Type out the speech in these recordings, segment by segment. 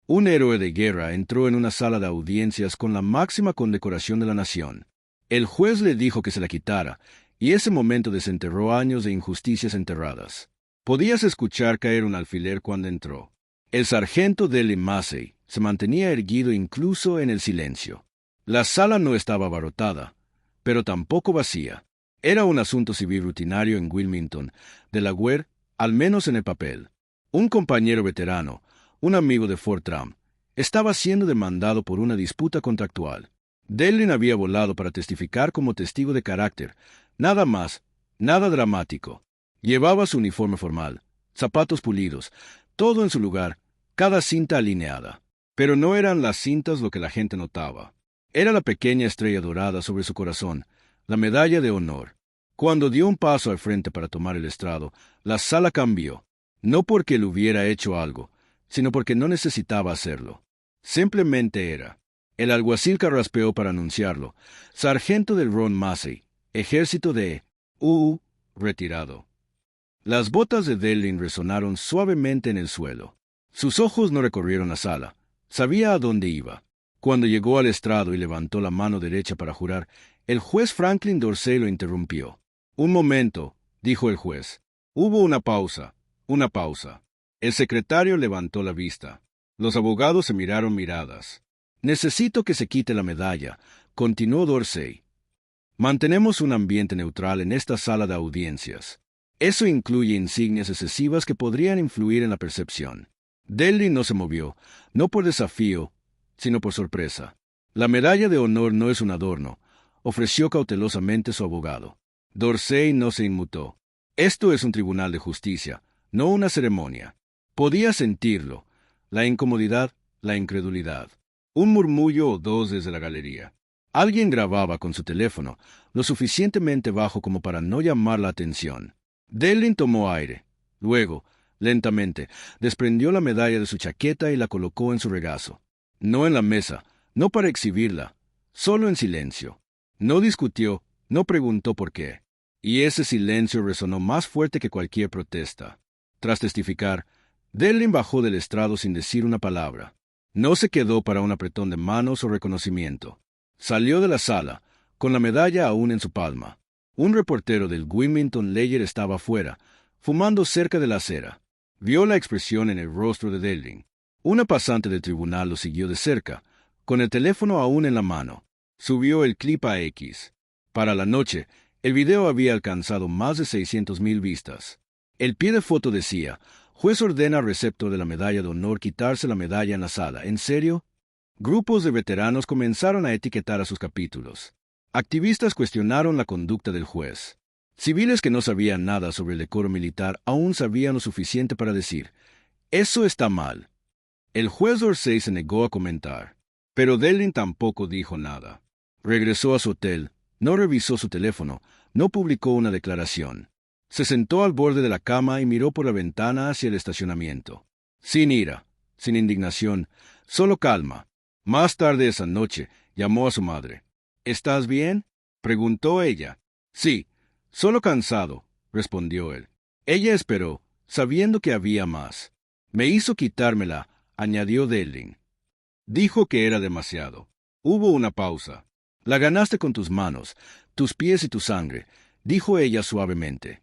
Un héroe de guerra entró en una sala de audiencias con la máxima condecoración de la nación. El juez le dijo que se la quitara, y ese momento desenterró años de injusticias enterradas. Podías escuchar caer un alfiler cuando entró. El sargento Dellin Massey se mantenía erguido incluso en el silencio. La sala no estaba abarrotada, pero tampoco vacía. Era un asunto civil rutinario en Wilmington, Delaware, al menos en el papel. Un compañero veterano, un amigo de Fort Drum, estaba siendo demandado por una disputa contractual. Dellin había volado para testificar como testigo de carácter, nada más, nada dramático. Llevaba su uniforme formal, zapatos pulidos, todo en su lugar, cada cinta alineada. Pero no eran las cintas lo que la gente notaba. Era la pequeña estrella dorada sobre su corazón, la medalla de honor. Cuando dio un paso al frente para tomar el estrado, la sala cambió, no porque él hubiera hecho algo, sino porque no necesitaba hacerlo. Simplemente era. El alguacil carraspeó para anunciarlo. Sargento del Ron Massey, ejército de retirado. Las botas de Dellin resonaron suavemente en el suelo. Sus ojos no recorrieron la sala. Sabía a dónde iba. Cuando llegó al estrado y levantó la mano derecha para jurar, el juez Franklin Dorsey lo interrumpió. «Un momento», dijo el juez. Hubo una pausa. El secretario levantó la vista. Los abogados se miraron miradas. «Necesito que se quite la medalla», continuó Dorsey. «Mantenemos un ambiente neutral en esta sala de audiencias. Eso incluye insignias excesivas que podrían influir en la percepción». Dellin no se movió, no por desafío, sino por sorpresa. «La medalla de honor no es un adorno», ofreció cautelosamente su abogado. Dorsey no se inmutó. «Esto es un tribunal de justicia, no una ceremonia». Podía sentirlo, la incomodidad, la incredulidad. Un murmullo o dos desde la galería. Alguien grababa con su teléfono, lo suficientemente bajo como para no llamar la atención. Dellin tomó aire. Luego, lentamente, desprendió la medalla de su chaqueta y la colocó en su regazo. No en la mesa, no para exhibirla, solo en silencio. No discutió, no preguntó por qué. Y ese silencio resonó más fuerte que cualquier protesta. Tras testificar, Dellin bajó del estrado sin decir una palabra. No se quedó para un apretón de manos o reconocimiento. Salió de la sala, con la medalla aún en su palma. Un reportero del Wilmington Ledger estaba afuera, fumando cerca de la acera. Vio la expresión en el rostro de Dellin. Una pasante del tribunal lo siguió de cerca, con el teléfono aún en la mano. Subió el clip a X. Para la noche, el video había alcanzado más de 600,000 vistas. El pie de foto decía: «Juez ordena al receptor de la medalla de honor quitarse la medalla en la sala». ¿En serio? Grupos de veteranos comenzaron a etiquetar a sus capítulos. Activistas cuestionaron la conducta del juez. Civiles que no sabían nada sobre el decoro militar aún sabían lo suficiente para decir: «Eso está mal». El juez Dorsey se negó a comentar, pero Dellin tampoco dijo nada. Regresó a su hotel, no revisó su teléfono, no publicó una declaración. Se sentó al borde de la cama y miró por la ventana hacia el estacionamiento. Sin ira, sin indignación, solo calma. Más tarde esa noche, llamó a su madre. «¿Estás bien?», preguntó ella. «Sí, solo cansado», respondió él. Ella esperó, sabiendo que había más. «Me hizo quitármela», añadió Dellin. Dijo que era demasiado. Hubo una pausa. «La ganaste con tus manos, tus pies y tu sangre», dijo ella suavemente.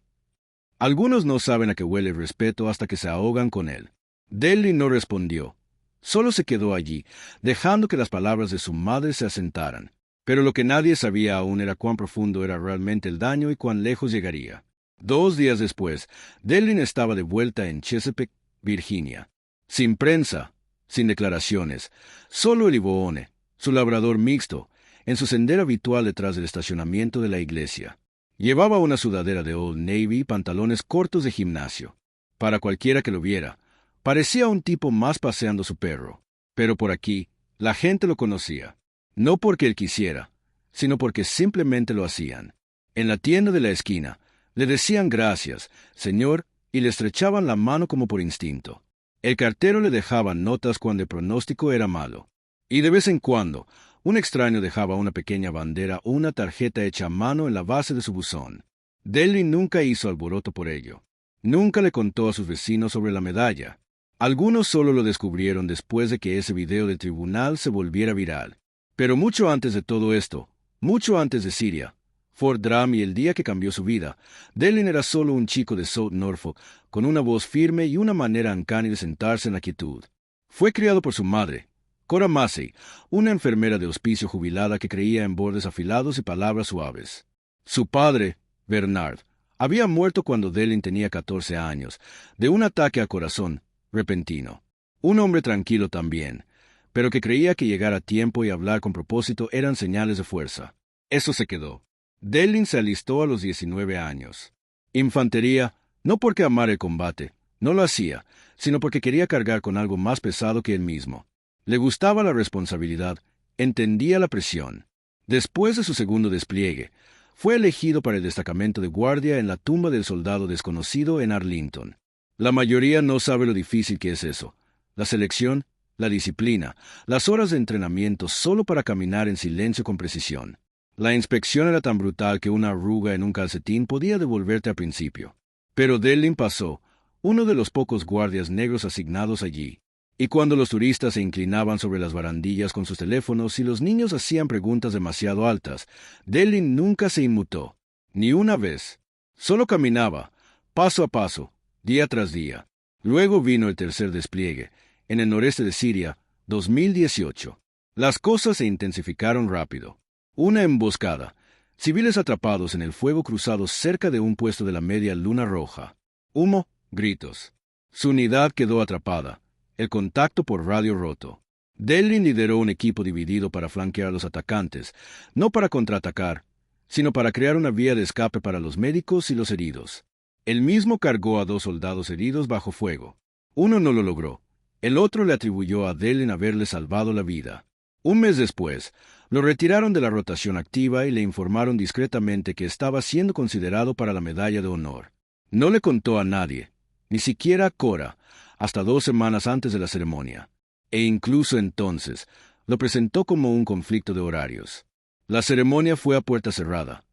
Algunos no saben a qué huele el respeto hasta que se ahogan con él. Dellin no respondió. Solo se quedó allí, dejando que las palabras de su madre se asentaran. Pero lo que nadie sabía aún era cuán profundo era realmente el daño y cuán lejos llegaría. 2 días después, Dellin estaba de vuelta en Chesapeake, Virginia. Sin prensa, sin declaraciones, solo el Ivone, su labrador mixto, en su sendero habitual detrás del estacionamiento de la iglesia. Llevaba una sudadera de Old Navy y pantalones cortos de gimnasio. Para cualquiera que lo viera, parecía un tipo más paseando su perro. Pero por aquí, la gente lo conocía. No porque él quisiera, sino porque simplemente lo hacían. En la tienda de la esquina, le decían «gracias, señor», y le estrechaban la mano como por instinto. El cartero le dejaba notas cuando el pronóstico era malo. Y de vez en cuando, un extraño dejaba una pequeña bandera o una tarjeta hecha a mano en la base de su buzón. Dellin nunca hizo alboroto por ello. Nunca le contó a sus vecinos sobre la medalla. Algunos solo lo descubrieron después de que ese video del tribunal se volviera viral. Pero mucho antes de todo esto, mucho antes de Siria, Fort Drum y el día que cambió su vida, Delin era solo un chico de South Norfolk, con una voz firme y una manera uncanny de sentarse en la quietud. Fue criado por su madre, Cora Massey, una enfermera de hospicio jubilada que creía en bordes afilados y palabras suaves. Su padre, Bernard, había muerto cuando Delin tenía 14 años, de un ataque al corazón repentino. Un hombre tranquilo también, pero que creía que llegar a tiempo y hablar con propósito eran señales de fuerza. Eso se quedó. Delin se alistó a los 19 años. Infantería, no porque amara el combate, no lo hacía, sino porque quería cargar con algo más pesado que él mismo. Le gustaba la responsabilidad, entendía la presión. Después de su segundo despliegue, fue elegido para el destacamento de guardia en la tumba del soldado desconocido en Arlington. La mayoría no sabe lo difícil que es eso. La selección, la disciplina, las horas de entrenamiento solo para caminar en silencio con precisión. La inspección era tan brutal que una arruga en un calcetín podía devolverte al principio. Pero Delin pasó, uno de los pocos guardias negros asignados allí. Y cuando los turistas se inclinaban sobre las barandillas con sus teléfonos y los niños hacían preguntas demasiado altas, Delin nunca se inmutó. Ni una vez. Solo caminaba, paso a paso, día tras día. Luego vino el tercer despliegue, en el noreste de Siria, 2018. Las cosas se intensificaron rápido. Una emboscada. Civiles atrapados en el fuego cruzado cerca de un puesto de la Media Luna Roja. Humo, gritos. Su unidad quedó atrapada. El contacto por radio roto. Delin lideró un equipo dividido para flanquear a los atacantes, no para contraatacar, sino para crear una vía de escape para los médicos y los heridos. Él mismo cargó a 2 soldados heridos bajo fuego. Uno no lo logró. El otro le atribuyó a Delin haberle salvado la vida. Un mes después, lo retiraron de la rotación activa y le informaron discretamente que estaba siendo considerado para la medalla de honor. No le contó a nadie, ni siquiera a Cora, hasta 2 semanas antes de la ceremonia. E incluso entonces, lo presentó como un conflicto de horarios. La ceremonia fue a puerta cerrada,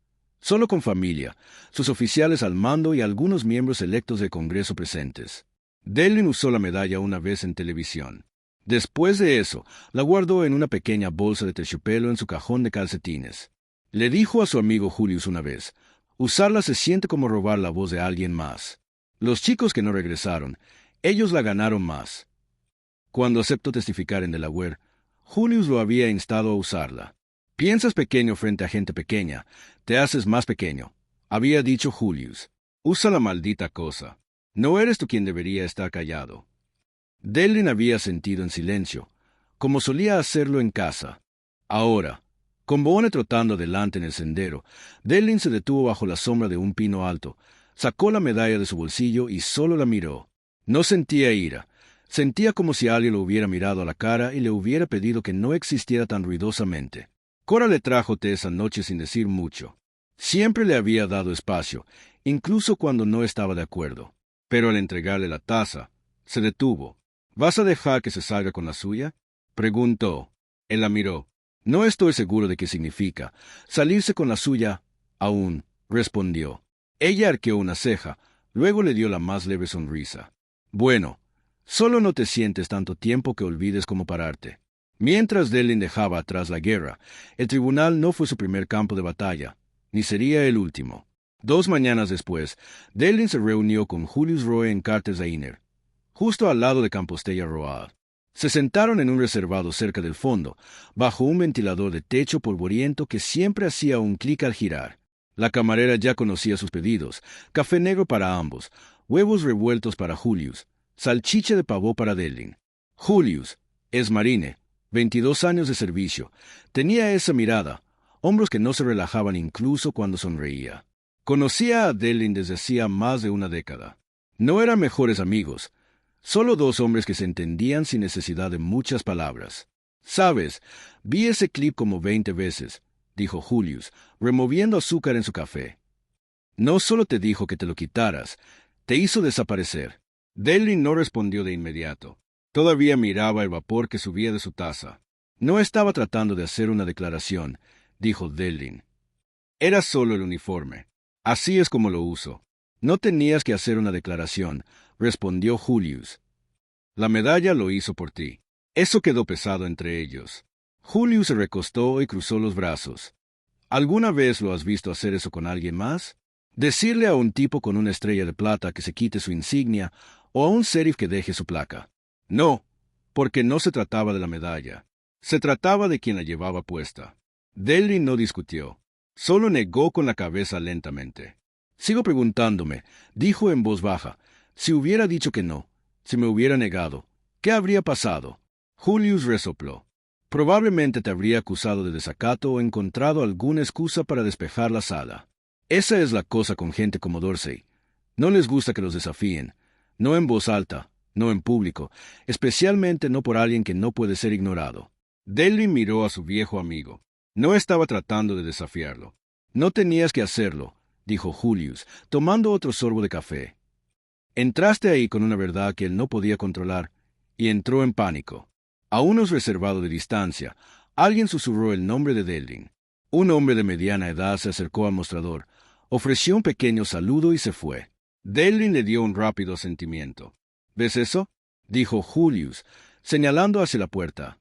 solo con familia, sus oficiales al mando y algunos miembros electos del Congreso presentes. Delin usó la medalla una vez en televisión. Después de eso, la guardó en una pequeña bolsa de terciopelo en su cajón de calcetines. Le dijo a su amigo Julius una vez, usarla se siente como robar la voz de alguien más. Los chicos que no regresaron, ellos la ganaron más. Cuando aceptó testificar en Delaware, Julius lo había instado a usarla. Piensas pequeño frente a gente pequeña, te haces más pequeño, había dicho Julius. Usa la maldita cosa. No eres tú quien debería estar callado. Delin había sentido en silencio, como solía hacerlo en casa. Ahora, con Boone trotando adelante en el sendero, Delin se detuvo bajo la sombra de un pino alto, sacó la medalla de su bolsillo y solo la miró. No sentía ira, sentía como si alguien lo hubiera mirado a la cara y le hubiera pedido que no existiera tan ruidosamente. Cora le trajo té esa noche sin decir mucho. Siempre le había dado espacio, incluso cuando no estaba de acuerdo. Pero al entregarle la taza, se detuvo. ¿Vas a dejar que se salga con la suya?, preguntó. Él la miró. No estoy seguro de qué significa. Salirse con la suya, aún, respondió. Ella arqueó una ceja, luego le dio la más leve sonrisa. Bueno, solo no te sientes tanto tiempo que olvides cómo pararte. Mientras Delin dejaba atrás la guerra, el tribunal no fue su primer campo de batalla, ni sería el último. 2 mañanas después, Delin se reunió con Julius Roe en Carter's Diner, justo al lado de Compostela Road. Se sentaron en un reservado cerca del fondo, bajo un ventilador de techo polvoriento que siempre hacía un clic al girar. La camarera ya conocía sus pedidos: café negro para ambos, huevos revueltos para Julius, salchicha de pavó para Delin. Julius, ex-marine, 22 años de servicio, tenía esa mirada, hombros que no se relajaban incluso cuando sonreía. Conocía a Delin desde hacía más de una década. No eran mejores amigos, solo 2 hombres que se entendían sin necesidad de muchas palabras. «Sabes, vi ese clip como 20 veces», dijo Julius, removiendo azúcar en su café. «No solo te dijo que te lo quitaras, te hizo desaparecer». Delin no respondió de inmediato. Todavía miraba el vapor que subía de su taza. «No estaba tratando de hacer una declaración», dijo Delin. «Era solo el uniforme. Así es como lo uso». «No tenías que hacer una declaración», respondió Julius. La medalla lo hizo por ti. Eso quedó pesado entre ellos. Julius se recostó y cruzó los brazos. ¿Alguna vez lo has visto hacer eso con alguien más? Decirle a un tipo con una estrella de plata que se quite su insignia o a un sheriff que deje su placa. No, porque no se trataba de la medalla. Se trataba de quien la llevaba puesta. Delrin no discutió. Solo negó con la cabeza lentamente. Sigo preguntándome, dijo en voz baja, si hubiera dicho que no, si me hubiera negado, ¿qué habría pasado? Julius resopló. Probablemente te habría acusado de desacato o encontrado alguna excusa para despejar la sala. Esa es la cosa con gente como Dorsey. No les gusta que los desafíen, no en voz alta, no en público, especialmente no por alguien que no puede ser ignorado. Delrin miró a su viejo amigo. No estaba tratando de desafiarlo. No tenías que hacerlo, dijo Julius, tomando otro sorbo de café. Entraste ahí con una verdad que él no podía controlar, y entró en pánico. A unos reservados de distancia, alguien susurró el nombre de Delrin. Un hombre de mediana edad se acercó al mostrador, ofreció un pequeño saludo y se fue. Delrin le dio un rápido asentimiento. ¿Ves eso?, dijo Julius, señalando hacia la puerta.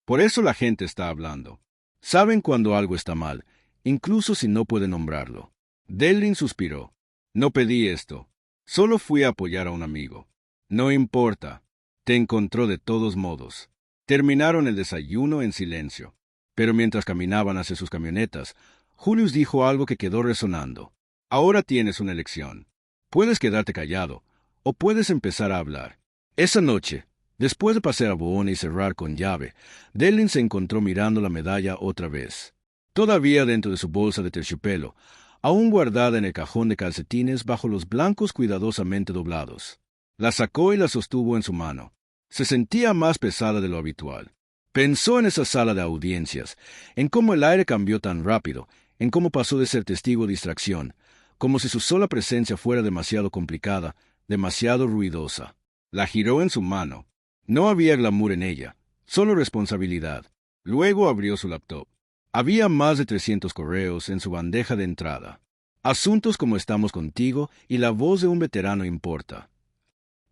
Por eso la gente está hablando. Saben cuando algo está mal, incluso si no puede nombrarlo. Delrin suspiró. No pedí esto. Solo fui a apoyar a un amigo. No importa. Te encontró de todos modos. Terminaron el desayuno en silencio. Pero mientras caminaban hacia sus camionetas, Julius dijo algo que quedó resonando. Ahora tienes una elección. Puedes quedarte callado, o puedes empezar a hablar. Esa noche, después de pasear a Boone y cerrar con llave, Delrin se encontró mirando la medalla otra vez. Todavía dentro de su bolsa de terciopelo, aún guardada en el cajón de calcetines bajo los blancos cuidadosamente doblados. La sacó y la sostuvo en su mano. Se sentía más pesada de lo habitual. Pensó en esa sala de audiencias, en cómo el aire cambió tan rápido, en cómo pasó de ser testigo a distracción, como si su sola presencia fuera demasiado complicada, demasiado ruidosa. La giró en su mano. No había glamour en ella, solo responsabilidad. Luego abrió su laptop. Había más de 300 correos en su bandeja de entrada. Asuntos como estamos contigo y la voz de un veterano importa.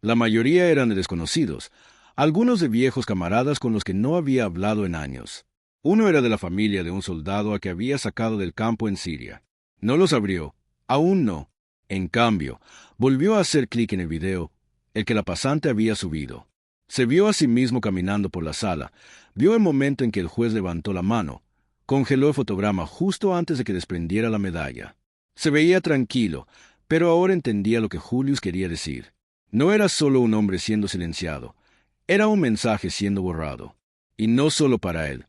La mayoría eran de desconocidos, algunos de viejos camaradas con los que no había hablado en años. Uno era de la familia de un soldado a que había sacado del campo en Siria. No los abrió, aún no. En cambio, volvió a hacer clic en el video, el que la pasante había subido. Se vio a sí mismo caminando por la sala, vio el momento en que el juez levantó la mano, congeló el fotograma justo antes de que desprendiera la medalla. Se veía tranquilo, pero ahora entendía lo que Julius quería decir. No era solo un hombre siendo silenciado, era un mensaje siendo borrado. Y no solo para él,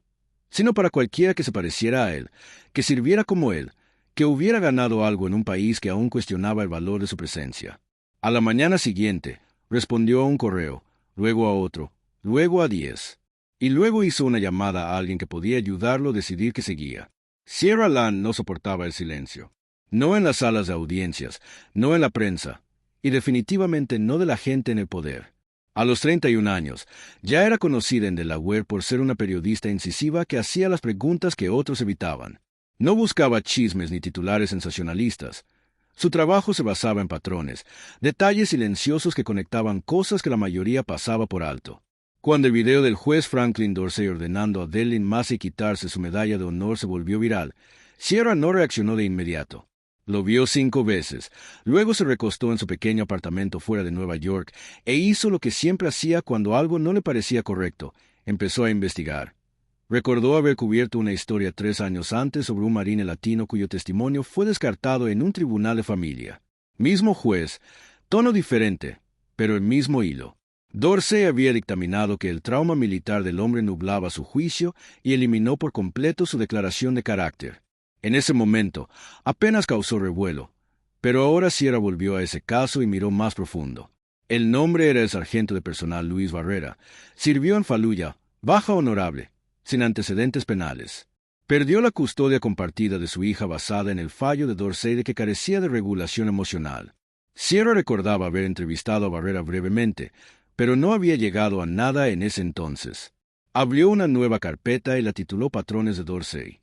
sino para cualquiera que se pareciera a él, que sirviera como él, que hubiera ganado algo en un país que aún cuestionaba el valor de su presencia. A la mañana siguiente, respondió a un correo, luego a otro, luego a 10. Y luego hizo una llamada a alguien que podía ayudarlo a decidir qué seguía. Sierra Land no soportaba el silencio. No en las salas de audiencias, no en la prensa, y definitivamente no de la gente en el poder. A los 31 años, ya era conocida en Delaware por ser una periodista incisiva que hacía las preguntas que otros evitaban. No buscaba chismes ni titulares sensacionalistas. Su trabajo se basaba en patrones, detalles silenciosos que conectaban cosas que la mayoría pasaba por alto. Cuando el video del juez Franklin Dorsey ordenando a Delrin Massey quitarse su medalla de honor se volvió viral, Sierra no reaccionó de inmediato. Lo vio 5 veces, luego se recostó en su pequeño apartamento fuera de Nueva York e hizo lo que siempre hacía cuando algo no le parecía correcto, empezó a investigar. Recordó haber cubierto una historia 3 años antes sobre un marine latino cuyo testimonio fue descartado en un tribunal de familia. Mismo juez, tono diferente, pero el mismo hilo. Dorsey había dictaminado que el trauma militar del hombre nublaba su juicio y eliminó por completo su declaración de carácter. En ese momento, apenas causó revuelo, pero ahora Sierra volvió a ese caso y miró más profundo. El nombre era el sargento de personal Luis Barrera. Sirvió en Fallujah, baja honorable, sin antecedentes penales. Perdió la custodia compartida de su hija basada en el fallo de Dorsey de que carecía de regulación emocional. Sierra recordaba haber entrevistado a Barrera brevemente, pero no había llegado a nada en ese entonces. Abrió una nueva carpeta y la tituló Patrones de Dorsey.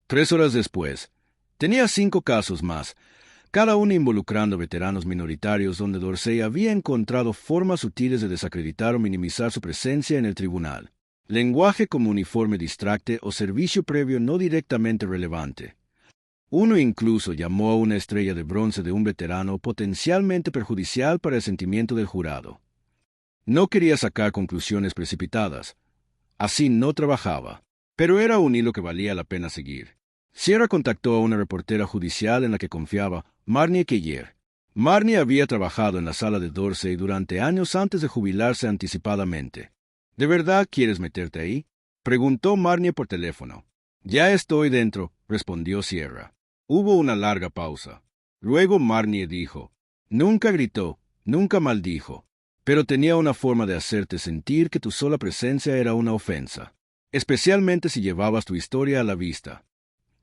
3 horas después, tenía 5 casos más, cada una involucrando veteranos minoritarios donde Dorsey había encontrado formas sutiles de desacreditar o minimizar su presencia en el tribunal. Lenguaje como uniforme distracte o servicio previo no directamente relevante. Uno incluso llamó a una estrella de bronce de un veterano potencialmente perjudicial para el sentimiento del jurado. No quería sacar conclusiones precipitadas. Así no trabajaba. Pero era un hilo que valía la pena seguir. Sierra contactó a una reportera judicial en la que confiaba, Marnie Keller. Marnie había trabajado en la sala de Dorsey durante años antes de jubilarse anticipadamente. ¿De verdad quieres meterte ahí?, preguntó Marnie por teléfono. Ya estoy dentro, respondió Sierra. Hubo una larga pausa. Luego Marnie dijo, nunca gritó, nunca maldijo, pero tenía una forma de hacerte sentir que tu sola presencia era una ofensa, especialmente si llevabas tu historia a la vista.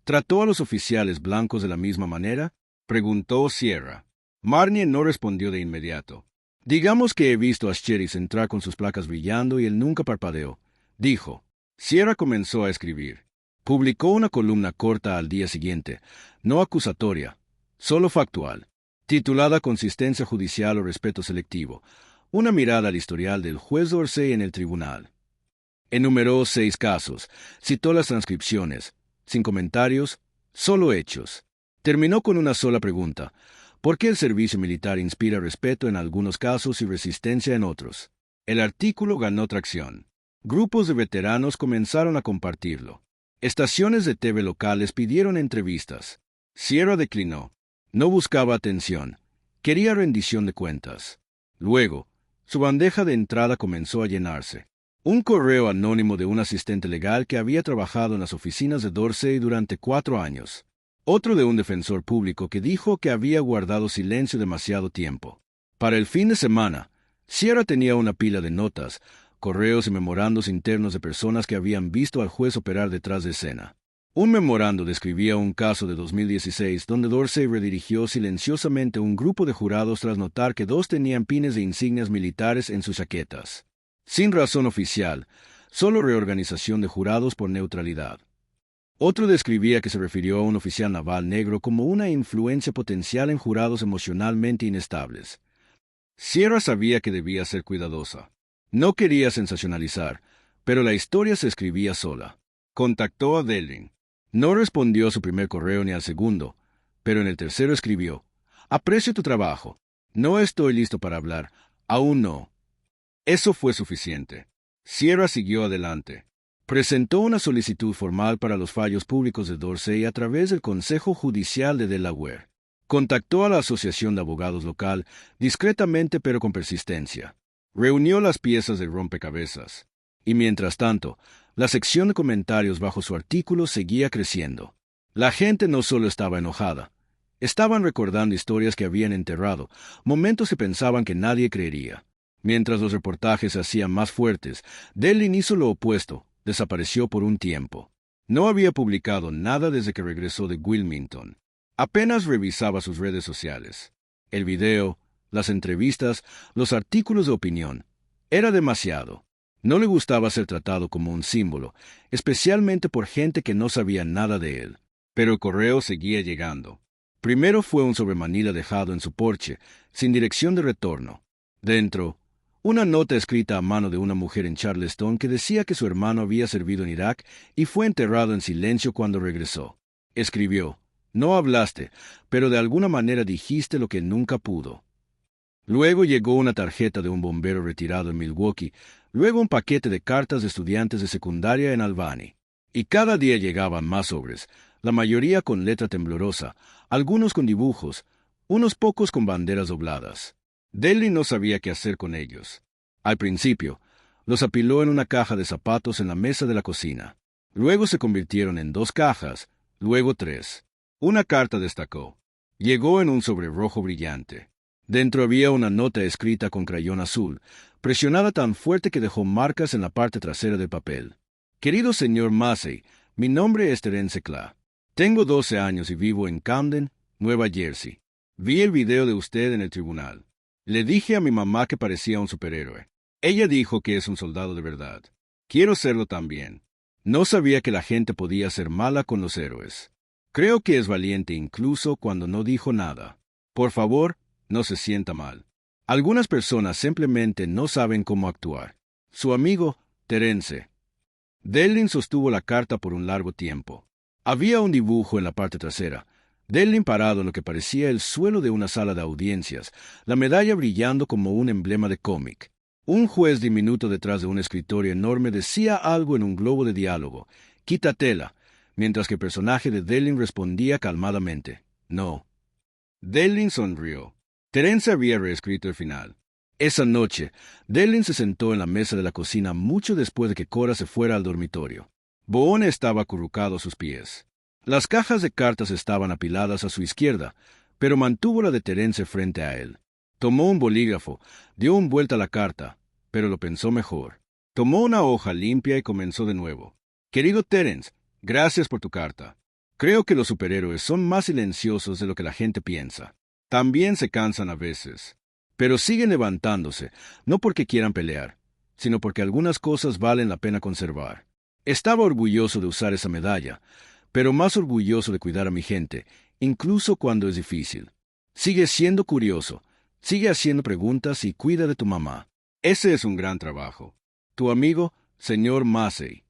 ¿Trató a los oficiales blancos de la misma manera?, preguntó Sierra. Marnie no respondió de inmediato. Digamos que he visto a Sheriff entrar con sus placas brillando y él nunca parpadeó, dijo. Sierra comenzó a escribir. Publicó una columna corta al día siguiente, no acusatoria, solo factual, titulada Consistencia judicial o respeto selectivo, una mirada al historial del juez Dorsey en el tribunal. Enumeró 6 casos, citó las transcripciones, sin comentarios, solo hechos. Terminó con una sola pregunta: ¿por qué el servicio militar inspira respeto en algunos casos y resistencia en otros? El artículo ganó tracción. Grupos de veteranos comenzaron a compartirlo. Estaciones de TV locales pidieron entrevistas. Sierra declinó. No buscaba atención. Quería rendición de cuentas. Luego, su bandeja de entrada comenzó a llenarse. Un correo anónimo de un asistente legal que había trabajado en las oficinas de Dorsey durante 4 años. Otro de un defensor público que dijo que había guardado silencio demasiado tiempo. Para el fin de semana, Sierra tenía una pila de notas, correos y memorandos internos de personas que habían visto al juez operar detrás de escena. Un memorando describía un caso de 2016 donde Dorsey redirigió silenciosamente un grupo de jurados tras notar que 2 tenían pines de insignias militares en sus chaquetas. Sin razón oficial, solo reorganización de jurados por neutralidad. Otro describía que se refirió a un oficial naval negro como una influencia potencial en jurados emocionalmente inestables. Sierra sabía que debía ser cuidadosa. No quería sensacionalizar, pero la historia se escribía sola. Contactó a Delvin. No respondió a su primer correo ni al segundo, pero en el tercero escribió: aprecio tu trabajo. No estoy listo para hablar. Aún no. Eso fue suficiente. Sierra siguió adelante. Presentó una solicitud formal para los fallos públicos de Dorsey a través del Consejo Judicial de Delaware. Contactó a la Asociación de Abogados local, discretamente pero con persistencia. Reunió las piezas del rompecabezas. Y mientras tanto, la sección de comentarios bajo su artículo seguía creciendo. La gente no solo estaba enojada. Estaban recordando historias que habían enterrado, momentos que pensaban que nadie creería. Mientras los reportajes se hacían más fuertes, Delvin hizo lo opuesto, desapareció por un tiempo. No había publicado nada desde que regresó de Wilmington. Apenas revisaba sus redes sociales. El video, las entrevistas, los artículos de opinión. Era demasiado. No le gustaba ser tratado como un símbolo, especialmente por gente que no sabía nada de él. Pero el correo seguía llegando. Primero fue un sobre Manila dejado en su porche, sin dirección de retorno. Dentro, una nota escrita a mano de una mujer en Charleston que decía que su hermano había servido en Irak y fue enterrado en silencio cuando regresó. Escribió: no hablaste, pero de alguna manera dijiste lo que nunca pudo. Luego llegó una tarjeta de un bombero retirado en Milwaukee, luego un paquete de cartas de estudiantes de secundaria en Albany. Y cada día llegaban más sobres, la mayoría con letra temblorosa, algunos con dibujos, unos pocos con banderas dobladas. Delvin no sabía qué hacer con ellos. Al principio, los apiló en una caja de zapatos en la mesa de la cocina. Luego se convirtieron en 2 cajas, luego 3. Una carta destacó. Llegó en un sobre rojo brillante. Dentro había una nota escrita con crayón azul, presionada tan fuerte que dejó marcas en la parte trasera del papel. Querido señor Massey, mi nombre es Terence Cla. Tengo 12 años y vivo en Camden, Nueva Jersey. Vi el video de usted en el tribunal. Le dije a mi mamá que parecía un superhéroe. Ella dijo que es un soldado de verdad. Quiero serlo también. No sabía que la gente podía ser mala con los héroes. Creo que es valiente incluso cuando no dijo nada. Por favor, no se sienta mal. Algunas personas simplemente no saben cómo actuar. Su amigo, Terence. Delin sostuvo la carta por un largo tiempo. Había un dibujo en la parte trasera. Delin parado en lo que parecía el suelo de una sala de audiencias, la medalla brillando como un emblema de cómic. Un juez diminuto detrás de un escritorio enorme decía algo en un globo de diálogo. «Quítatela», mientras que el personaje de Delin respondía calmadamente. «No». Delin sonrió. Terence había reescrito el final. Esa noche, Delin se sentó en la mesa de la cocina mucho después de que Cora se fuera al dormitorio. Boone estaba acurrucado a sus pies. Las cajas de cartas estaban apiladas a su izquierda, pero mantuvo la de Terence frente a él. Tomó un bolígrafo, dio una vuelta a la carta, pero lo pensó mejor. Tomó una hoja limpia y comenzó de nuevo. «Querido Terence, gracias por tu carta. Creo que los superhéroes son más silenciosos de lo que la gente piensa. También se cansan a veces. Pero siguen levantándose, no porque quieran pelear, sino porque algunas cosas valen la pena conservar. Estaba orgulloso de usar esa medalla, pero más orgulloso de cuidar a mi gente, incluso cuando es difícil. Sigue siendo curioso, sigue haciendo preguntas y cuida de tu mamá. Ese es un gran trabajo. Tu amigo, señor Massey».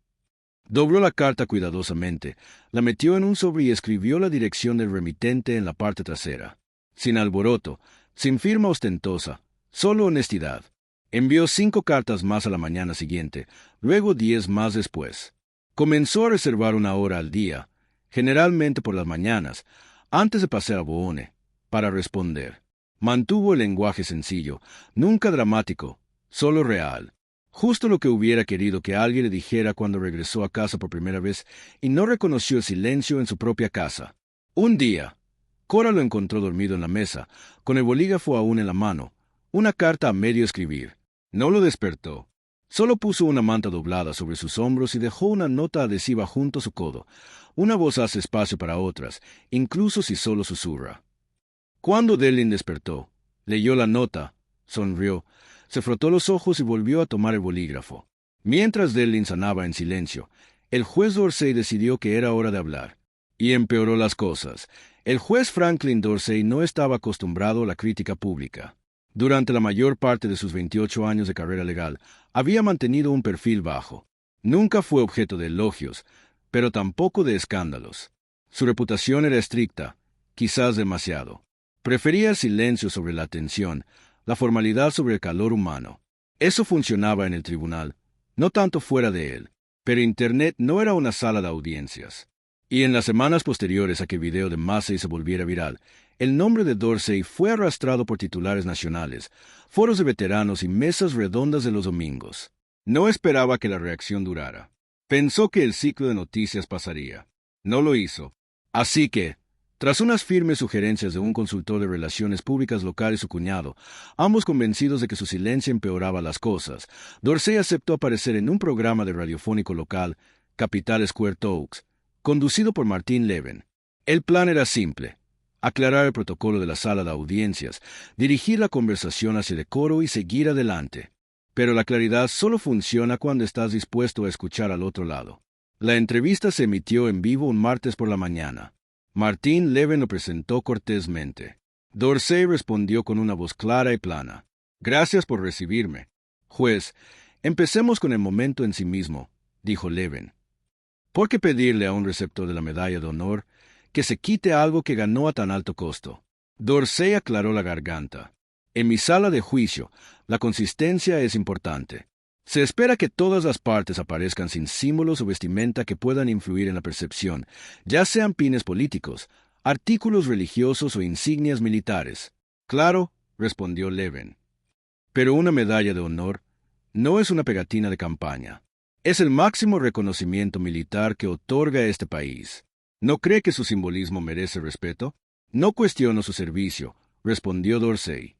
Dobló la carta cuidadosamente, la metió en un sobre y escribió la dirección del remitente en la parte trasera. Sin alboroto, sin firma ostentosa, solo honestidad. Envió 5 cartas más a la mañana siguiente, luego 10 más después. Comenzó a reservar una hora al día, generalmente por las mañanas, antes de pasar a Boone, para responder. Mantuvo el lenguaje sencillo, nunca dramático, solo real. Justo lo que hubiera querido que alguien le dijera cuando regresó a casa por primera vez y no reconoció el silencio en su propia casa. Un día, Cora lo encontró dormido en la mesa, con el bolígrafo aún en la mano, una carta a medio escribir. No lo despertó. Solo puso una manta doblada sobre sus hombros y dejó una nota adhesiva junto a su codo. Una voz hace espacio para otras, incluso si solo susurra. Cuando Delin despertó, leyó la nota, sonrió, se frotó los ojos y volvió a tomar el bolígrafo. Mientras Delin sanaba en silencio, el juez Dorsey decidió que era hora de hablar. Y empeoró las cosas. El juez Franklin Dorsey no estaba acostumbrado a la crítica pública. Durante la mayor parte de sus 28 años de carrera legal, había mantenido un perfil bajo. Nunca fue objeto de elogios, pero tampoco de escándalos. Su reputación era estricta, quizás demasiado. Prefería el silencio sobre la atención, la formalidad sobre el calor humano. Eso funcionaba en el tribunal, no tanto fuera de él, pero Internet no era una sala de audiencias. Y en las semanas posteriores a que el video de Massey se volviera viral, el nombre de Dorsey fue arrastrado por titulares nacionales, foros de veteranos y mesas redondas de los domingos. No esperaba que la reacción durara. Pensó que el ciclo de noticias pasaría. No lo hizo. Así que, tras unas firmes sugerencias de un consultor de relaciones públicas local y su cuñado, ambos convencidos de que su silencio empeoraba las cosas, Dorsey aceptó aparecer en un programa de radiofónico local, Capital Square Talks, conducido por Martin Levin. El plan era simple: aclarar el protocolo de la sala de audiencias, dirigir la conversación hacia el decoro y seguir adelante. Pero la claridad solo funciona cuando estás dispuesto a escuchar al otro lado. La entrevista se emitió en vivo un martes por la mañana. Martin Levin lo presentó cortésmente. Dorsey respondió con una voz clara y plana. «Gracias por recibirme. Juez, empecemos con el momento en sí mismo», dijo Levin. «¿Por qué pedirle a un receptor de la medalla de honor que se quite algo que ganó a tan alto costo?» Dorsey aclaró la garganta. «En mi sala de juicio, la consistencia es importante. Se espera que todas las partes aparezcan sin símbolos o vestimenta que puedan influir en la percepción, ya sean pines políticos, artículos religiosos o insignias militares». «Claro», respondió Levin. «Pero una medalla de honor no es una pegatina de campaña. Es el máximo reconocimiento militar que otorga este país. ¿No cree que su simbolismo merece respeto?» «No cuestiono su servicio», respondió Dorsey.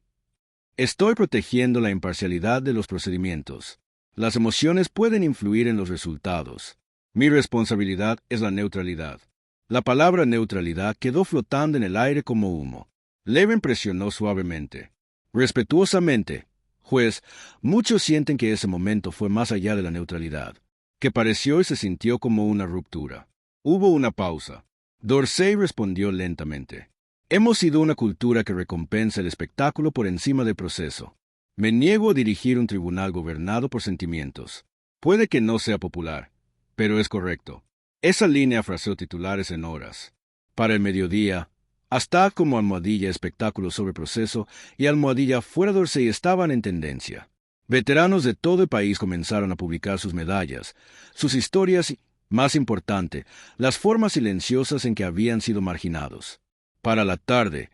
«Estoy protegiendo la imparcialidad de los procedimientos. Las emociones pueden influir en los resultados. Mi responsabilidad es la neutralidad». La palabra neutralidad quedó flotando en el aire como humo. Levin presionó suavemente. «Respetuosamente, juez, muchos sienten que ese momento fue más allá de la neutralidad, que pareció y se sintió como una ruptura». Hubo una pausa. Dorsey respondió lentamente. Hemos sido una cultura que recompensa el espectáculo por encima del proceso. Me niego a dirigir un tribunal gobernado por sentimientos. Puede que no sea popular, pero es correcto. Esa línea fraseó titulares en horas. Para el mediodía, hasta como almohadilla espectáculo sobre proceso y almohadilla fuera Dorsey estaban en tendencia. Veteranos de todo el país comenzaron a publicar sus medallas, sus historias y, más importante, las formas silenciosas en que habían sido marginados. Para la tarde,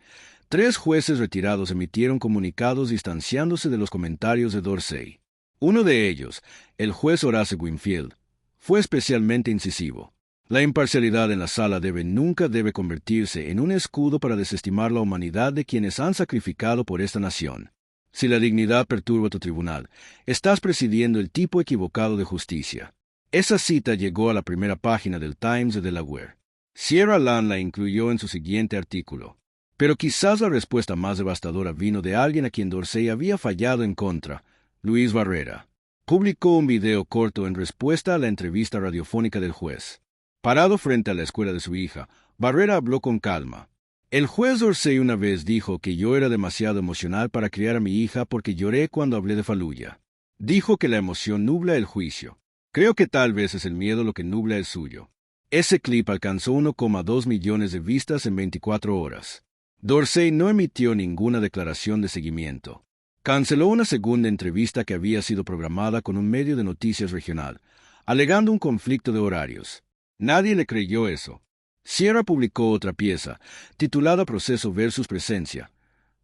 3 jueces retirados emitieron comunicados distanciándose de los comentarios de Dorsey. Uno de ellos, el juez Horace Winfield, fue especialmente incisivo. La imparcialidad en la sala nunca debe convertirse en un escudo para desestimar la humanidad de quienes han sacrificado por esta nación. Si la dignidad perturba tu tribunal, estás presidiendo el tipo equivocado de justicia. Esa cita llegó a la primera página del Times de Delaware. Sierra Land la incluyó en su siguiente artículo. Pero quizás la respuesta más devastadora vino de alguien a quien Dorsey había fallado en contra, Luis Barrera. Publicó un video corto en respuesta a la entrevista radiofónica del juez. Parado frente a la escuela de su hija, Barrera habló con calma. El juez Dorsey una vez dijo que yo era demasiado emocional para criar a mi hija porque lloré cuando hablé de Fallujah. Dijo que la emoción nubla el juicio. Creo que tal vez es el miedo lo que nubla el suyo. Ese clip alcanzó 1,2 millones de vistas en 24 horas. Dorsey no emitió ninguna declaración de seguimiento. Canceló una segunda entrevista que había sido programada con un medio de noticias regional, alegando un conflicto de horarios. Nadie le creyó eso. Sierra publicó otra pieza, titulada Proceso versus Presencia,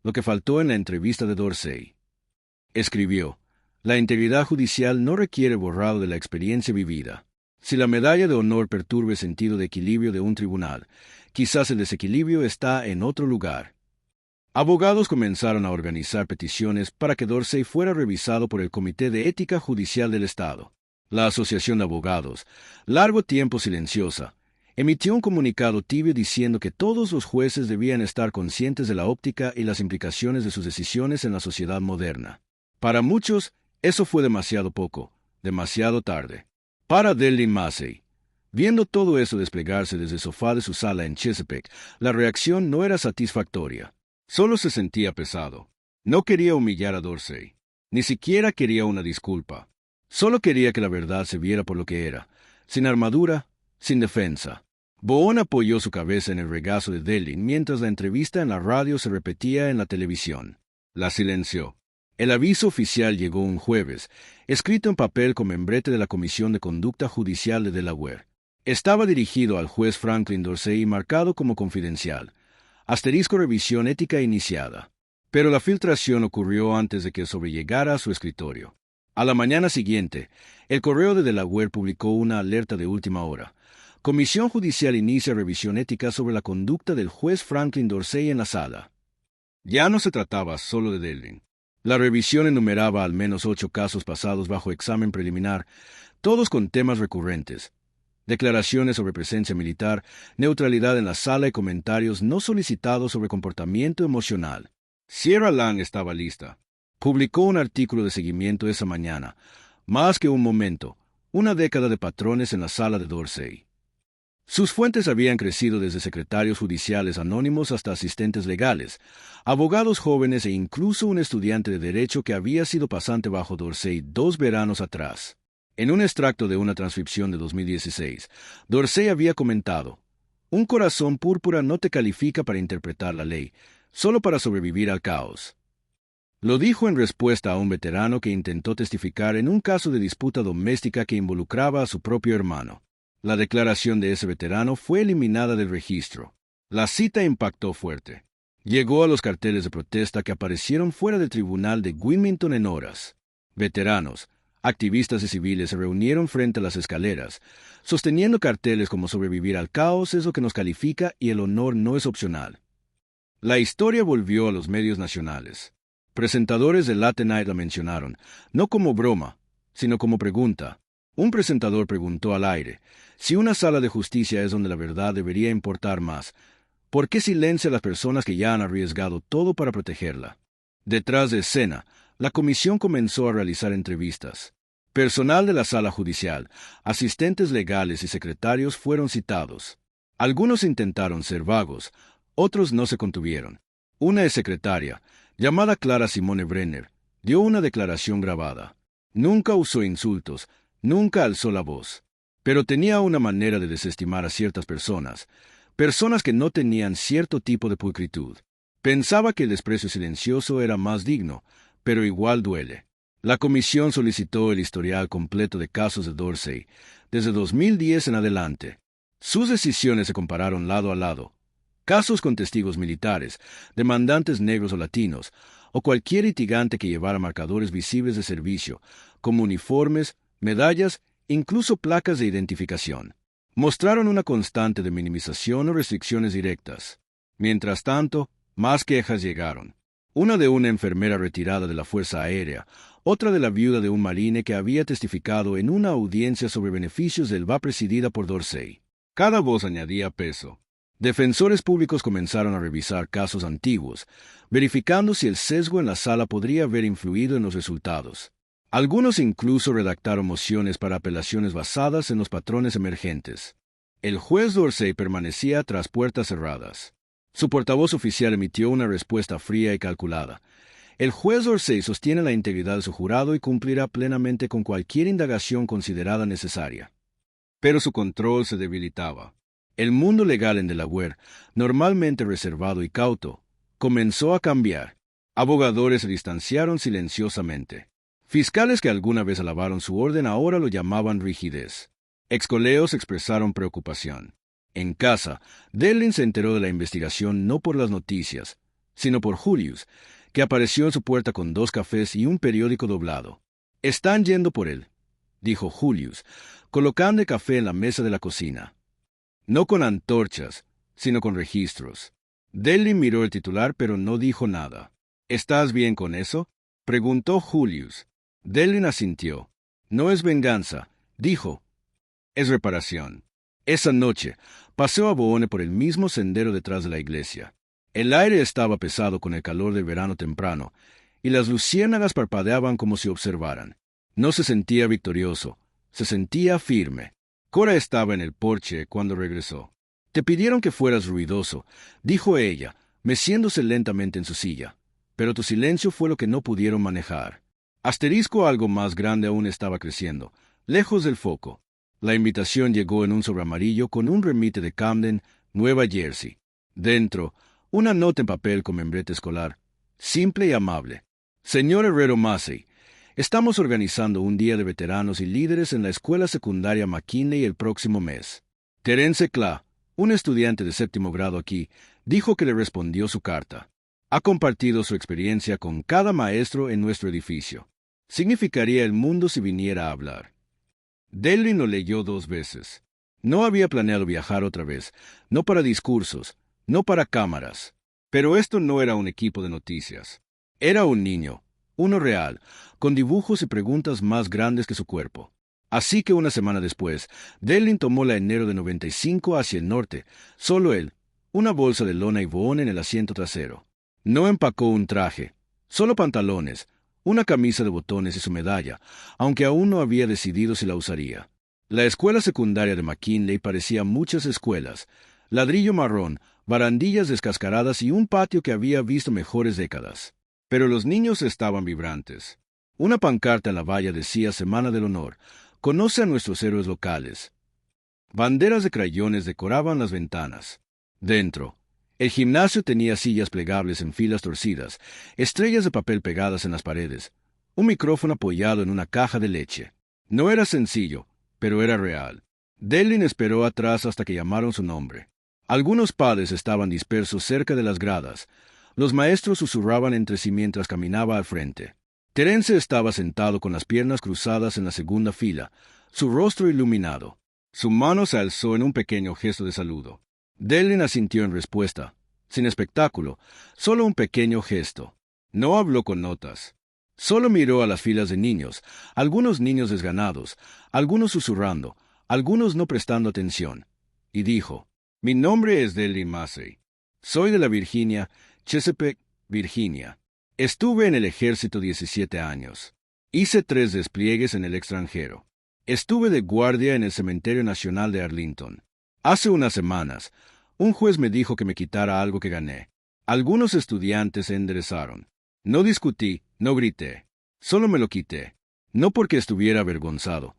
lo que faltó en la entrevista de Dorsey. Escribió, la integridad judicial no requiere borrado de la experiencia vivida. Si la medalla de honor perturba el sentido de equilibrio de un tribunal, quizás el desequilibrio está en otro lugar. Abogados comenzaron a organizar peticiones para que Dorsey fuera revisado por el Comité de Ética Judicial del Estado. La Asociación de Abogados, largo tiempo silenciosa, emitió un comunicado tibio diciendo que todos los jueces debían estar conscientes de la óptica y las implicaciones de sus decisiones en la sociedad moderna. Para muchos, eso fue demasiado poco, demasiado tarde. Para Delin Massey, viendo todo eso desplegarse desde el sofá de su sala en Chesapeake, la reacción no era satisfactoria. Solo se sentía pesado. No quería humillar a Dorsey. Ni siquiera quería una disculpa. Solo quería que la verdad se viera por lo que era, sin armadura, sin defensa. Boone apoyó su cabeza en el regazo de Delin mientras la entrevista en la radio se repetía en la televisión. La silenció. El aviso oficial llegó un jueves, escrito en papel con membrete de la Comisión de Conducta Judicial de Delaware. Estaba dirigido al juez Franklin Dorsey y marcado como confidencial. Asterisco revisión ética iniciada. Pero la filtración ocurrió antes de que sobrellegara a su escritorio. A la mañana siguiente, el Correo de Delaware publicó una alerta de última hora. Comisión Judicial inicia revisión ética sobre la conducta del juez Franklin Dorsey en la sala. Ya no se trataba solo de Delin. La revisión enumeraba al menos 8 casos pasados bajo examen preliminar, todos con temas recurrentes. Declaraciones sobre presencia militar, neutralidad en la sala y comentarios no solicitados sobre comportamiento emocional. Sierra Land estaba lista. Publicó un artículo de seguimiento esa mañana. Más que un momento, una década de patrones en la sala de Dorsey. Sus fuentes habían crecido desde secretarios judiciales anónimos hasta asistentes legales, abogados jóvenes e incluso un estudiante de derecho que había sido pasante bajo Dorsey 2 veranos atrás. En un extracto de una transcripción de 2016, Dorsey había comentado, «Un corazón púrpura no te califica para interpretar la ley, solo para sobrevivir al caos». Lo dijo en respuesta a un veterano que intentó testificar en un caso de disputa doméstica que involucraba a su propio hermano. La declaración de ese veterano fue eliminada del registro. La cita impactó fuerte. Llegó a los carteles de protesta que aparecieron fuera del tribunal de Wilmington en horas. Veteranos, activistas y civiles se reunieron frente a las escaleras, sosteniendo carteles como sobrevivir al caos es lo que nos califica y el honor no es opcional. La historia volvió a los medios nacionales. Presentadores de Late Night la mencionaron, no como broma, sino como pregunta. Un presentador preguntó al aire, si una sala de justicia es donde la verdad debería importar más, ¿por qué silencia a las personas que ya han arriesgado todo para protegerla? Detrás de escena, la comisión comenzó a realizar entrevistas. Personal de la sala judicial, asistentes legales y secretarios fueron citados. Algunos intentaron ser vagos, otros no se contuvieron. Una exsecretaria, llamada Clara Simone Brenner, dio una declaración grabada. Nunca usó insultos, nunca alzó la voz, pero tenía una manera de desestimar a ciertas personas que no tenían cierto tipo de pulcritud. Pensaba que el desprecio silencioso era más digno, pero igual duele. La comisión solicitó el historial completo de casos de Dorsey, desde 2010 en adelante. Sus decisiones se compararon lado a lado. Casos con testigos militares, demandantes negros o latinos, o cualquier litigante que llevara marcadores visibles de servicio, como uniformes, medallas, incluso placas de identificación. Mostraron una constante de minimización o restricciones directas. Mientras tanto, más quejas llegaron. Una de una enfermera retirada de la Fuerza Aérea, otra de la viuda de un marine que había testificado en una audiencia sobre beneficios del VA presidida por Dorsey. Cada voz añadía peso. Defensores públicos comenzaron a revisar casos antiguos, verificando si el sesgo en la sala podría haber influido en los resultados. Algunos incluso redactaron mociones para apelaciones basadas en los patrones emergentes. El juez Dorsey permanecía tras puertas cerradas. Su portavoz oficial emitió una respuesta fría y calculada. El juez Dorsey sostiene la integridad de su jurado y cumplirá plenamente con cualquier indagación considerada necesaria. Pero su control se debilitaba. El mundo legal en Delaware, normalmente reservado y cauto, comenzó a cambiar. Abogadores se distanciaron silenciosamente. Fiscales que alguna vez alabaron su orden ahora lo llamaban rigidez. Excoleos expresaron preocupación. En casa, Delin se enteró de la investigación no por las noticias, sino por Julius, que apareció en su puerta con 2 cafés y un periódico doblado. «Están yendo por él», dijo Julius, colocando el café en la mesa de la cocina. No con antorchas, sino con registros. Delin miró el titular, pero no dijo nada. «¿Estás bien con eso?», preguntó Julius. Delin asintió. «No es venganza», dijo. «Es reparación». Esa noche, paseó a Boone por el mismo sendero detrás de la iglesia. El aire estaba pesado con el calor del verano temprano, y las luciérnagas parpadeaban como si observaran. No se sentía victorioso, se sentía firme. Cora estaba en el porche cuando regresó. «Te pidieron que fueras ruidoso», dijo ella, meciéndose lentamente en su silla. «Pero tu silencio fue lo que no pudieron manejar». Asterisco algo más grande aún estaba creciendo, lejos del foco. La invitación llegó en un sobre amarillo con un remite de Camden, Nueva Jersey. Dentro, una nota en papel con membrete escolar, simple y amable. «Señor Herrero Massey, estamos organizando un día de veteranos y líderes en la escuela secundaria McKinley el próximo mes. Terence Cla, un estudiante de 7º grado aquí, dijo que le respondió su carta. Ha compartido su experiencia con cada maestro en nuestro edificio. Significaría el mundo si viniera a hablar». Delin lo leyó 2 veces. No había planeado viajar otra vez, no para discursos, no para cámaras. Pero esto no era un equipo de noticias. Era un niño, uno real, con dibujos y preguntas más grandes que su cuerpo. Así que una semana después, Delin tomó la enero de 95 hacia el norte, solo él, una bolsa de lona y bohón en el asiento trasero. No empacó un traje, solo pantalones, una camisa de botones y su medalla, aunque aún no había decidido si la usaría. La escuela secundaria de McKinley parecía muchas escuelas: ladrillo marrón, barandillas descascaradas y un patio que había visto mejores décadas. Pero los niños estaban vibrantes. Una pancarta en la valla decía «Semana del Honor. Conoce a nuestros héroes locales». Banderas de crayones decoraban las ventanas. Dentro, el gimnasio tenía sillas plegables en filas torcidas, estrellas de papel pegadas en las paredes, un micrófono apoyado en una caja de leche. No era sencillo, pero era real. Delin esperó atrás hasta que llamaron su nombre. Algunos padres estaban dispersos cerca de las gradas. Los maestros susurraban entre sí mientras caminaba al frente. Terence estaba sentado con las piernas cruzadas en la segunda fila, su rostro iluminado. Su mano se alzó en un pequeño gesto de saludo. Delin asintió en respuesta, sin espectáculo, solo un pequeño gesto. No habló con notas. Solo miró a las filas de niños, algunos niños desganados, algunos susurrando, algunos no prestando atención, y dijo: «Mi nombre es Delin Massey. Soy de la Virginia, Chesapeake, Virginia. Estuve en el ejército 17 años. Hice 3 despliegues en el extranjero. Estuve de guardia en el Cementerio Nacional de Arlington. Hace unas semanas, un juez me dijo que me quitara algo que gané. Algunos estudiantes se enderezaron. No discutí, no grité. Solo me lo quité. No porque estuviera avergonzado,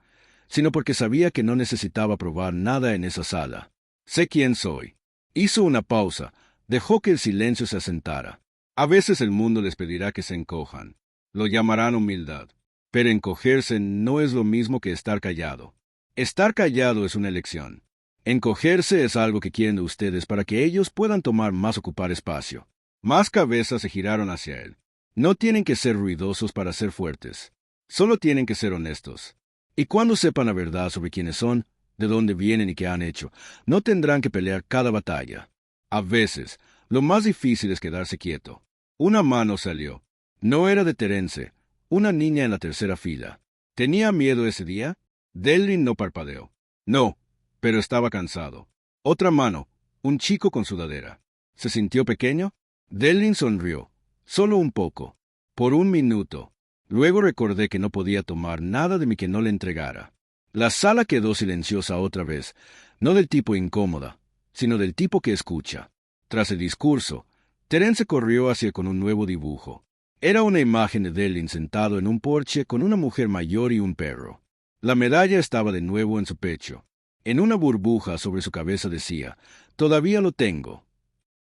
sino porque sabía que no necesitaba probar nada en esa sala. Sé quién soy. Hizo una pausa, dejó que el silencio se asentara. A veces el mundo les pedirá que se encojan. Lo llamarán humildad. Pero encogerse no es lo mismo que estar callado. Estar callado es una elección. Encogerse es algo que quieren de ustedes para que ellos puedan tomar más ocupar espacio. Más cabezas se giraron hacia él. No tienen que ser ruidosos para ser fuertes. Solo tienen que ser honestos. Y cuando sepan la verdad sobre quiénes son, de dónde vienen y qué han hecho, no tendrán que pelear cada batalla. A veces, lo más difícil es quedarse quieto. Una mano salió. No era de Terence, una niña en la tercera fila. ¿Tenía miedo ese día? Delrin no parpadeó. No, pero estaba cansado. Otra mano, un chico con sudadera. ¿Se sintió pequeño? Delrin sonrió. Solo un poco. Por un minuto. Luego recordé que no podía tomar nada de mí que no le entregara. La sala quedó silenciosa otra vez, no del tipo incómoda, sino del tipo que escucha. Tras el discurso, Terence corrió hacia con un nuevo dibujo. Era una imagen de Delrin sentado en un porche con una mujer mayor y un perro. La medalla estaba de nuevo en su pecho. En una burbuja sobre su cabeza decía, «Todavía lo tengo».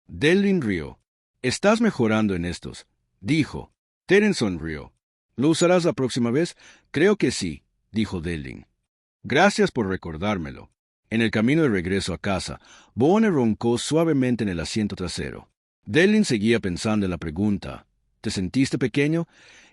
Delrin rió. «Estás mejorando en estos», dijo. Terence sonrió. «¿Lo usarás la próxima vez?» «Creo que sí», dijo Delrin. «Gracias por recordármelo». En el camino de regreso a casa, Boone roncó suavemente en el asiento trasero. Delrin seguía pensando en la pregunta, ¿te sentiste pequeño?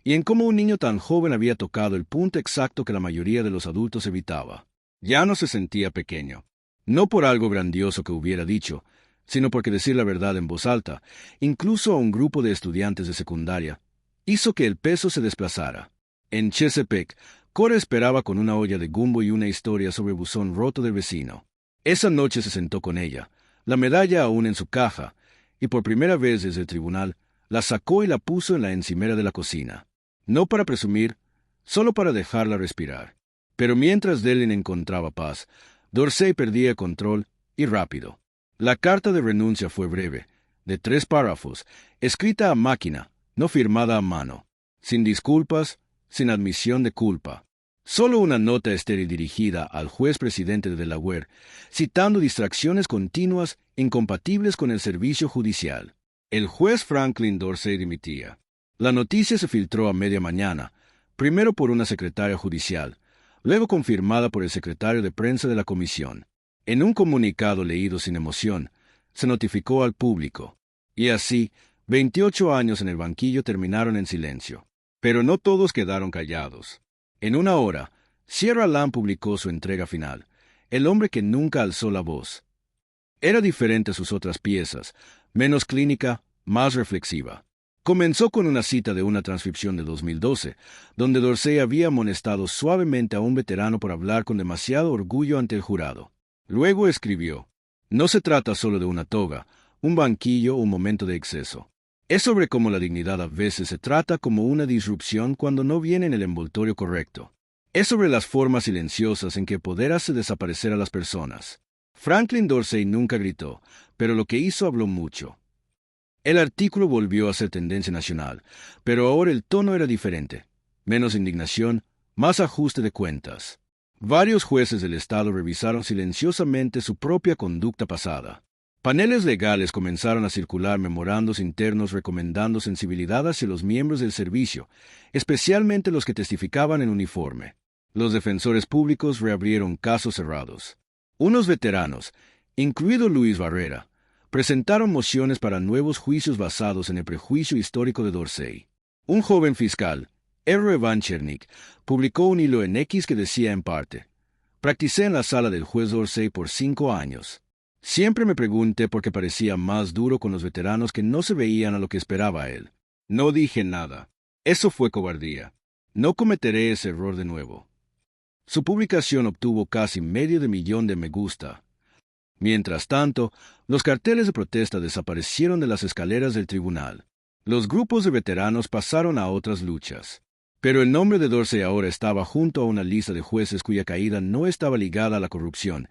Y en cómo un niño tan joven había tocado el punto exacto que la mayoría de los adultos evitaba. Ya no se sentía pequeño. No por algo grandioso que hubiera dicho, sino porque decir la verdad en voz alta, incluso a un grupo de estudiantes de secundaria, hizo que el peso se desplazara. En Chesapeake, Cora esperaba con una olla de gumbo y una historia sobre el buzón roto del vecino. Esa noche se sentó con ella, la medalla aún en su caja, y por primera vez desde el tribunal, la sacó y la puso en la encimera de la cocina. No para presumir, solo para dejarla respirar. Pero mientras Delrin encontraba paz, Dorsey perdía el control, y rápido. La carta de renuncia fue breve, de 3 párrafos, escrita a máquina, no firmada a mano, sin disculpas, sin admisión de culpa. Solo una nota estéril dirigida al juez presidente de Delaware, citando distracciones continuas incompatibles con el servicio judicial. El juez Franklin Dorsey dimitía. La noticia se filtró a media mañana, primero por una secretaria judicial, luego confirmada por el secretario de prensa de la comisión. En un comunicado leído sin emoción, se notificó al público. Y así, 28 años en el banquillo terminaron en silencio. Pero no todos quedaron callados. En una hora, Sierra Lamb publicó su entrega final, El hombre que nunca alzó la voz. Era diferente a sus otras piezas, menos clínica, más reflexiva. Comenzó con una cita de una transcripción de 2012, donde Dorsey había amonestado suavemente a un veterano por hablar con demasiado orgullo ante el jurado. Luego escribió, «No se trata solo de una toga, un banquillo o un momento de exceso. Es sobre cómo la dignidad a veces se trata como una disrupción cuando no viene en el envoltorio correcto. Es sobre las formas silenciosas en que poder hace desaparecer a las personas». Franklin Dorsey nunca gritó, pero lo que hizo habló mucho. El artículo volvió a ser tendencia nacional, pero ahora el tono era diferente. Menos indignación, más ajuste de cuentas. Varios jueces del Estado revisaron silenciosamente su propia conducta pasada. Paneles legales comenzaron a circular memorandos internos recomendando sensibilidad hacia los miembros del servicio, especialmente los que testificaban en uniforme. Los defensores públicos reabrieron casos cerrados. Unos veteranos, incluido Luis Barrera, presentaron mociones para nuevos juicios basados en el prejuicio histórico de Dorsey. Un joven fiscal, R. Van Chernick, publicó un hilo en X que decía en parte, «Practicé en la sala del juez Dorsey por 5 años. Siempre me pregunté por qué parecía más duro con los veteranos que no se veían a lo que esperaba él. No dije nada. Eso fue cobardía. No cometeré ese error de nuevo». Su publicación obtuvo casi $500,000 de me gusta. Mientras tanto, los carteles de protesta desaparecieron de las escaleras del tribunal. Los grupos de veteranos pasaron a otras luchas. Pero el nombre de Dorsey ahora estaba junto a una lista de jueces cuya caída no estaba ligada a la corrupción,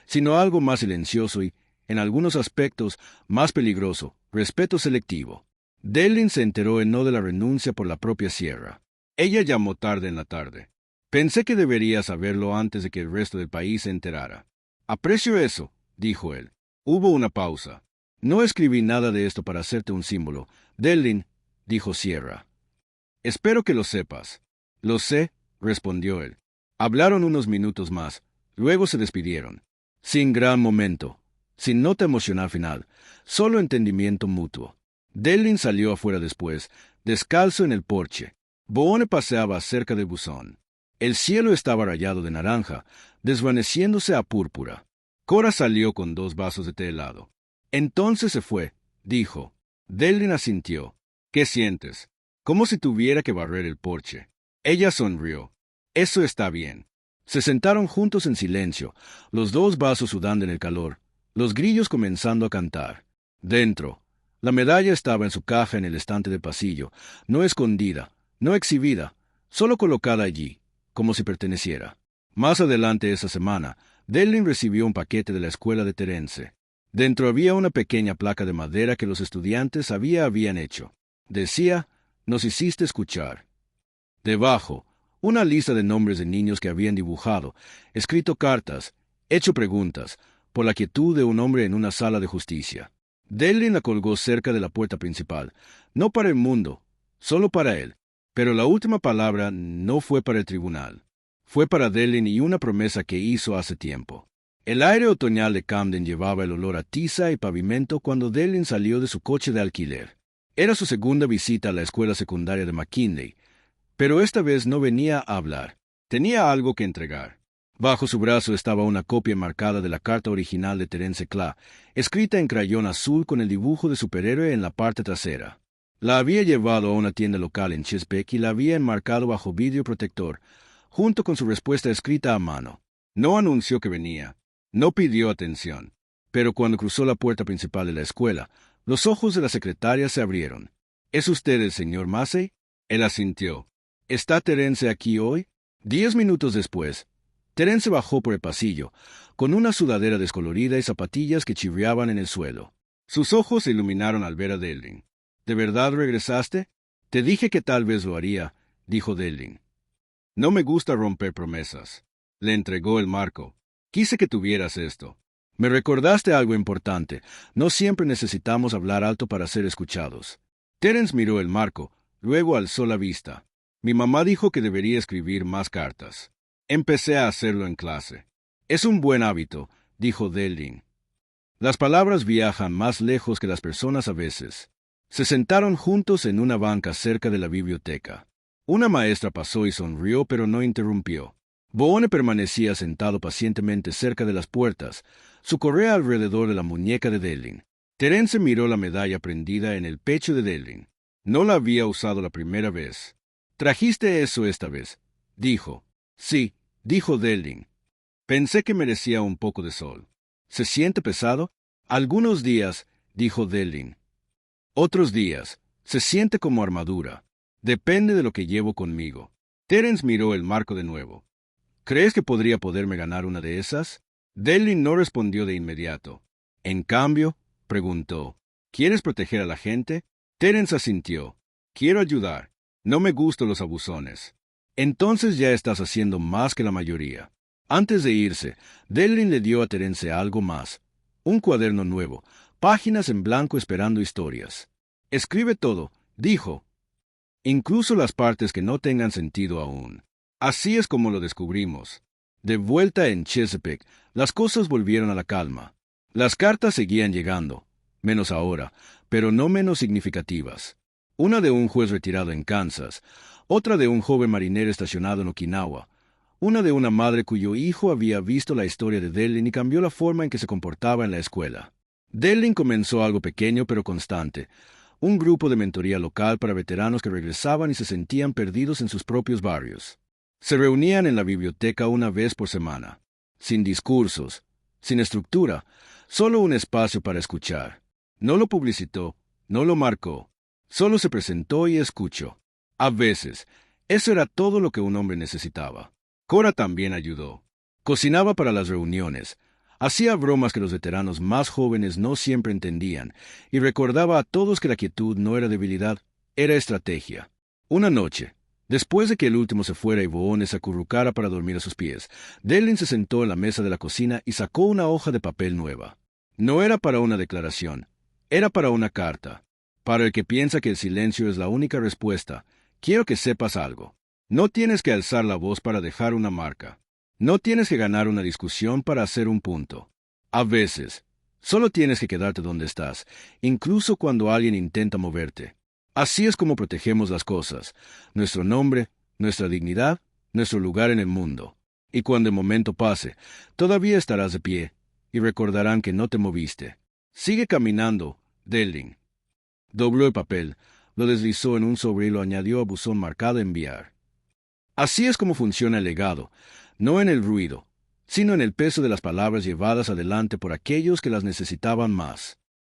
sino algo más silencioso y, en algunos aspectos, más peligroso: respeto selectivo. Delin se enteró en no de la renuncia por la propia Sierra. Ella llamó tarde en la tarde. Pensé que debería saberlo antes de que el resto del país se enterara. Aprecio eso, dijo él. Hubo una pausa. No escribí nada de esto para hacerte un símbolo. Delin, dijo Sierra. Espero que lo sepas. Lo sé, respondió él. Hablaron unos minutos más. Luego se despidieron. Sin gran momento. Sin nota emocional final. Solo entendimiento mutuo. Delin salió afuera después, descalzo en el porche. Boone paseaba cerca del buzón. El cielo estaba rayado de naranja, desvaneciéndose a púrpura. Cora salió con 2 vasos de té helado. Entonces se fue, dijo. Delin asintió. ¿Qué sientes? Como si tuviera que barrer el porche. Ella sonrió. Eso está bien. Se sentaron juntos en silencio, los 2 vasos sudando en el calor, los grillos comenzando a cantar. Dentro, la medalla estaba en su caja en el estante de pasillo, no escondida, no exhibida, solo colocada allí, como si perteneciera. Más adelante esa semana, Delin recibió un paquete de la escuela de Terence. Dentro había una pequeña placa de madera que los estudiantes habían hecho. Decía: «Nos hiciste escuchar». Debajo, una lista de nombres de niños que habían dibujado, escrito cartas, hecho preguntas, por la quietud de un hombre en una sala de justicia. Delin la colgó cerca de la puerta principal, no para el mundo, solo para él. Pero la última palabra no fue para el tribunal. Fue para Delin y una promesa que hizo hace tiempo. El aire otoñal de Camden llevaba el olor a tiza y pavimento cuando Delin salió de su coche de alquiler. Era su segunda visita a la escuela secundaria de McKinley, pero esta vez no venía a hablar. Tenía algo que entregar. Bajo su brazo estaba una copia marcada de la carta original de Terence Clay, escrita en crayón azul con el dibujo de superhéroe en la parte trasera. La había llevado a una tienda local en Chesapeake y la había enmarcado bajo vidrio protector, junto con su respuesta escrita a mano. No anunció que venía. No pidió atención. Pero cuando cruzó la puerta principal de la escuela, los ojos de la secretaria se abrieron. ¿Es usted el señor Massey? Él asintió. ¿Está Terence aquí hoy? 10 minutos después, Terence bajó por el pasillo, con una sudadera descolorida y zapatillas que chirriaban en el suelo. Sus ojos se iluminaron al ver a Delin. ¿De verdad regresaste? Te dije que tal vez lo haría, dijo Delin. No me gusta romper promesas. Le entregó el marco. Quise que tuvieras esto. Me recordaste algo importante. No siempre necesitamos hablar alto para ser escuchados. Terence miró el marco, luego alzó la vista. Mi mamá dijo que debería escribir más cartas. Empecé a hacerlo en clase. Es un buen hábito, dijo Delin. Las palabras viajan más lejos que las personas a veces. Se sentaron juntos en una banca cerca de la biblioteca. Una maestra pasó y sonrió, pero no interrumpió. Boone permanecía sentado pacientemente cerca de las puertas, su correa alrededor de la muñeca de Delin. Terence miró la medalla prendida en el pecho de Delin. No la había usado la primera vez. «¿Trajiste eso esta vez?», dijo. «Sí», dijo Delin. «Pensé que merecía un poco de sol». «¿Se siente pesado?» «Algunos días», dijo Delin. «Otros días. Se siente como armadura. Depende de lo que llevo conmigo». Terence miró el marco de nuevo. «¿Crees que podría poderme ganar una de esas?» Delin no respondió de inmediato. En cambio, preguntó, «¿Quieres proteger a la gente?» Terence asintió. «Quiero ayudar. No me gustan los abusones». «Entonces ya estás haciendo más que la mayoría». Antes de irse, Delin le dio a Terence algo más. Un cuaderno nuevo, páginas en blanco esperando historias. «Escribe todo», dijo. «Incluso las partes que no tengan sentido aún». Así es como lo descubrimos. De vuelta en Chesapeake, las cosas volvieron a la calma. Las cartas seguían llegando, menos ahora, pero no menos significativas. Una de un juez retirado en Kansas, otra de un joven marinero estacionado en Okinawa, una de una madre cuyo hijo había visto la historia de Delin y cambió la forma en que se comportaba en la escuela. Delin comenzó algo pequeño pero constante, un grupo de mentoría local para veteranos que regresaban y se sentían perdidos en sus propios barrios. Se reunían en la biblioteca una vez por semana, sin discursos, sin estructura, solo un espacio para escuchar. No lo publicitó, no lo marcó, solo se presentó y escuchó. A veces, eso era todo lo que un hombre necesitaba. Cora también ayudó. Cocinaba para las reuniones, Hacía bromas que los veteranos más jóvenes no siempre entendían, y recordaba a todos que la quietud no era debilidad, era estrategia. Una noche, después de que el último se fuera y Boone se acurrucara para dormir a sus pies, Devlin se sentó en la mesa de la cocina y sacó una hoja de papel nueva. No era para una declaración, era para una carta. Para el que piensa que el silencio es la única respuesta, quiero que sepas algo. No tienes que alzar la voz para dejar una marca. No tienes que ganar una discusión para hacer un punto. A veces, solo tienes que quedarte donde estás, incluso cuando alguien intenta moverte. Así es como protegemos las cosas, nuestro nombre, nuestra dignidad, nuestro lugar en el mundo. Y cuando el momento pase, todavía estarás de pie, y recordarán que no te moviste. Sigue caminando, Devlin. Dobló el papel, lo deslizó en un sobre y lo añadió a buzón marcado enviar. Así es como funciona el legado, no en el ruido, sino en el peso de las palabras llevadas adelante por aquellos que las necesitaban más.